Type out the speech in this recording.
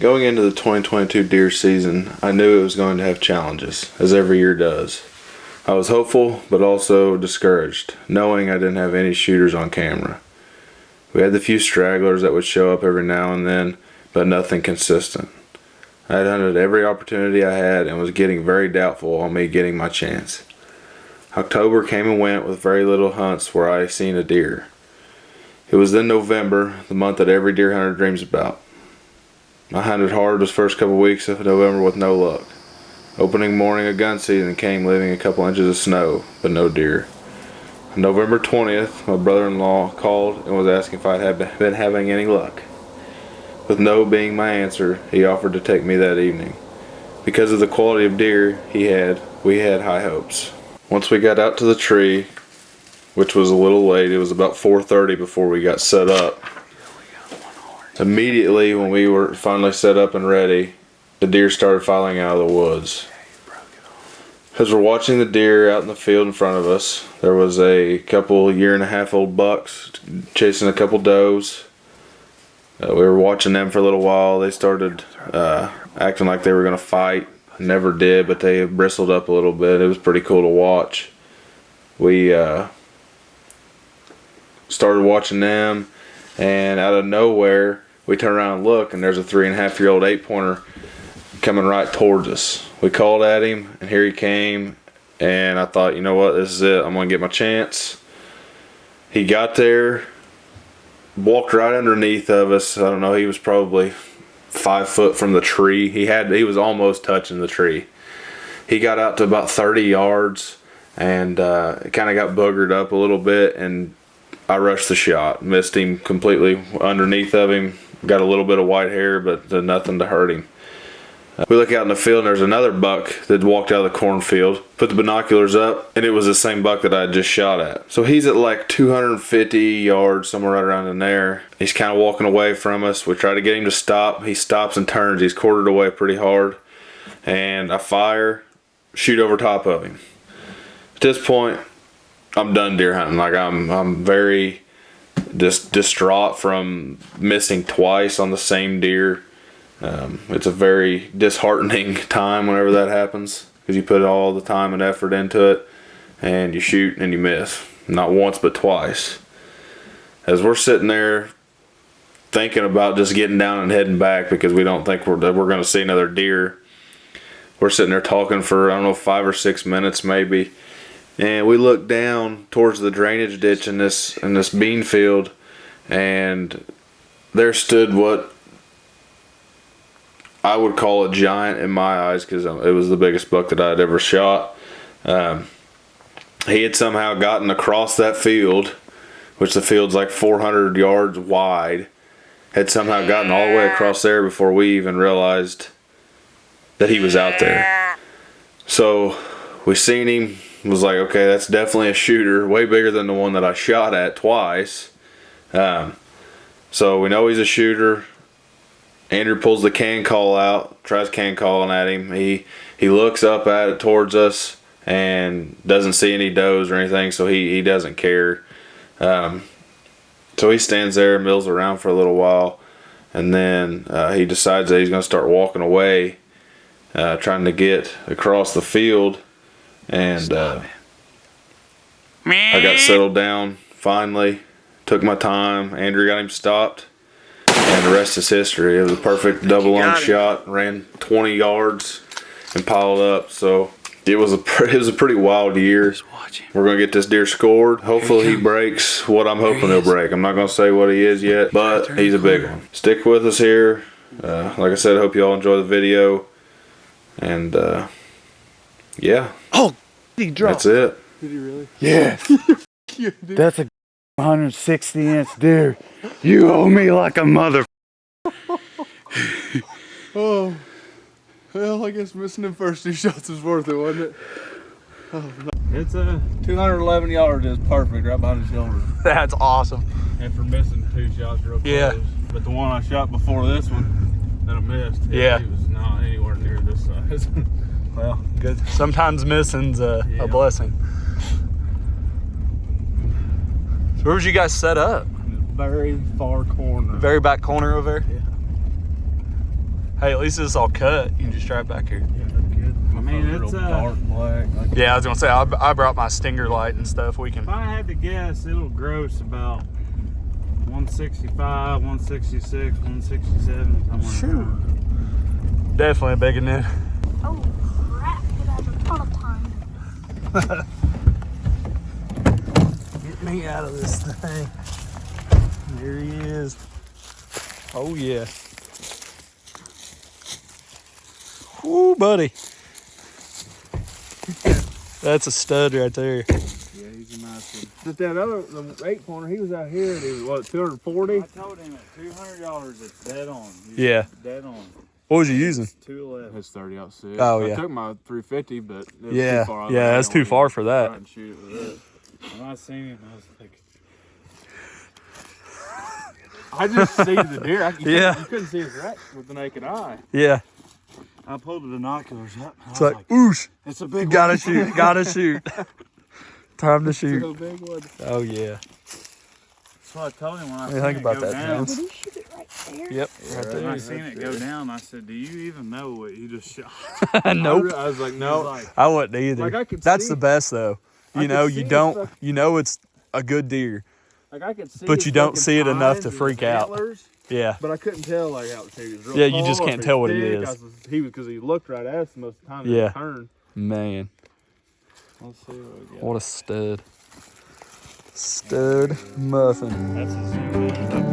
Going into the 2022 deer season, I knew it was going to have challenges, as every year does. I was hopeful, but also discouraged, knowing I didn't have any shooters on camera. We had the few stragglers that would show up every now and then, but nothing consistent. I had hunted every opportunity I had and was getting very doubtful on me getting my chance. October came and went with very little hunts where I seen a deer. It was then November, the month that every deer hunter dreams about. I hunted hard those first couple weeks of November with no luck. Opening morning of gun season came leaving a couple inches of snow, but no deer. On November 20th, my brother-in-law called and was asking if I had been having any luck. With no being my answer, he offered to take me that evening. Because of the quality of deer we had high hopes. Once we got out to the tree, which was a little late, it was about 4:30 before we got set up. Immediately when we were finally set up and ready, the deer started filing out of the woods. As we're watching the deer out in the field in front of us, there was a couple 1.5-year-old bucks chasing a couple does. We were watching them for a little while. They started acting like they were going to fight. Never did, but they bristled up a little bit. It was pretty cool to watch. We started watching them, and out of nowhere, we turn around and look, and there's a 3.5-year-old 8-pointer coming right towards us. We called at him, and here he came, and I thought, you know what, this is it. I'm going to get my chance. He got there, walked right underneath of us. I don't know, he was probably 5 foot from the tree. He was almost touching the tree. He got out to about 30 yards, and it kind of got boogered up a little bit, and I rushed the shot. Missed him completely underneath of him. Got a little bit of white hair, but nothing to hurt him. We look out in the field, and there's another buck that walked out of the cornfield. Put the binoculars up, and it was the same buck that I had just shot at. So he's at like 250 yards, somewhere right around in there. He's kind of walking away from us. We try to get him to stop. He stops and turns. He's quartered away pretty hard. And I fire, shoot over top of him. At this point, I'm done deer hunting. Like I'm very distraught from missing twice on the same deer. It's a very disheartening time whenever that happens, because you put all the time and effort into it, and you shoot and you miss. Not once, but twice. As we're sitting there thinking about just getting down and heading back because we don't think we're going to see another deer, we're sitting there talking for, I don't know, 5 or 6 minutes maybe. And we look down towards the drainage ditch in this bean field, and there stood what I would call a giant in my eyes, because it was the biggest buck that I had ever shot. He had somehow gotten across that field, which the field's like 400 yards wide, had somehow gotten all the way across there before we even realized that he was out there. So we seen him, was like, okay, that's definitely a shooter, way bigger than the one that I shot at twice. So we know he's a shooter. Andrew pulls the can call out, tries can calling at him. He looks up at it towards us and doesn't see any does or anything, so he doesn't care. So he stands there, mills around for a little while, and then he decides that he's going to start walking away, trying to get across the field. And I got settled down finally, took my time. Andrew got him stopped, and the rest is history. It was a perfect double lung shot, ran 20 yards and piled up. So it was a pretty wild year. We're going to get this deer scored. Hopefully he breaks what I'm hoping he'll break. I'm not going to say what he is yet, but he's a big one. Stick with us here. Like I said, I hope you all enjoy the video. And yeah. Oh, he dropped. That's it. Did he really? Yes. That's a 160-inch deer. You owe me like a mother. Oh, well, I guess missing the first 2 shots was worth it, wasn't it? Oh, no. It's 211 yards is perfect, right behind the shoulder. That's awesome. And for missing 2 shots real close. Yeah. But the one I shot before this one that I missed, he was not anywhere near this size. Well, good. Sometimes missing's a blessing. So where was you guys set up? Very far corner. Very back corner over there? Yeah. Hey, at least it's all cut. You can just drive back here. Yeah, that's good. I mean, it's dark black. Yeah, I was gonna say I brought my stinger light and stuff. We can. If I had to guess, it'll gross about 165, 166, 167, somewhere around. Definitely a big one then. Oh crap, it has a ton of time. Get me out of this thing. There he is. Oh yeah. Woo, buddy. That's a stud right there. Yeah, he's a nice one. But that other, the 8 pointer, he was out here and he was what, 240? I told him at $200, it's dead on. Yeah. Dead on. What was you using? 211. It's 30 out 6. Oh, yeah. I took my 350, but it was Yeah. too far. I was Yeah, like, that's I too don't far wanna for that. try and shoot it with it. When I seen him, I was like, I just see the deer. Yeah. You couldn't see his rack with the naked eye. Yeah. I pulled the binoculars up. It's like, oosh. It's a big Gotta shoot. Gotta shoot. Time to It's a shoot. big one. Oh yeah. That's what I told him when I What do seen you think it about go that, down. James? Did he shoot it right there? Yep. Right When I there. seen it go down, I said, "Do you even know what you just shot?" Nope. I was like, no. Like, I wouldn't either. Like, I could That's see- the best though. I You know, could you see don't. the fuck- You know it's a good deer. Like I could see But his you don't fucking see it enough tines to and his freak out. antlers, Yeah. but I couldn't tell like how he was real Yeah, you just tall, can't if tell what was he thick. is. I was, he was because he looked right at us most of the time. Yeah. He turned. Man, Let's see what we got. what a stud. Stud muffin. that's a zoom in.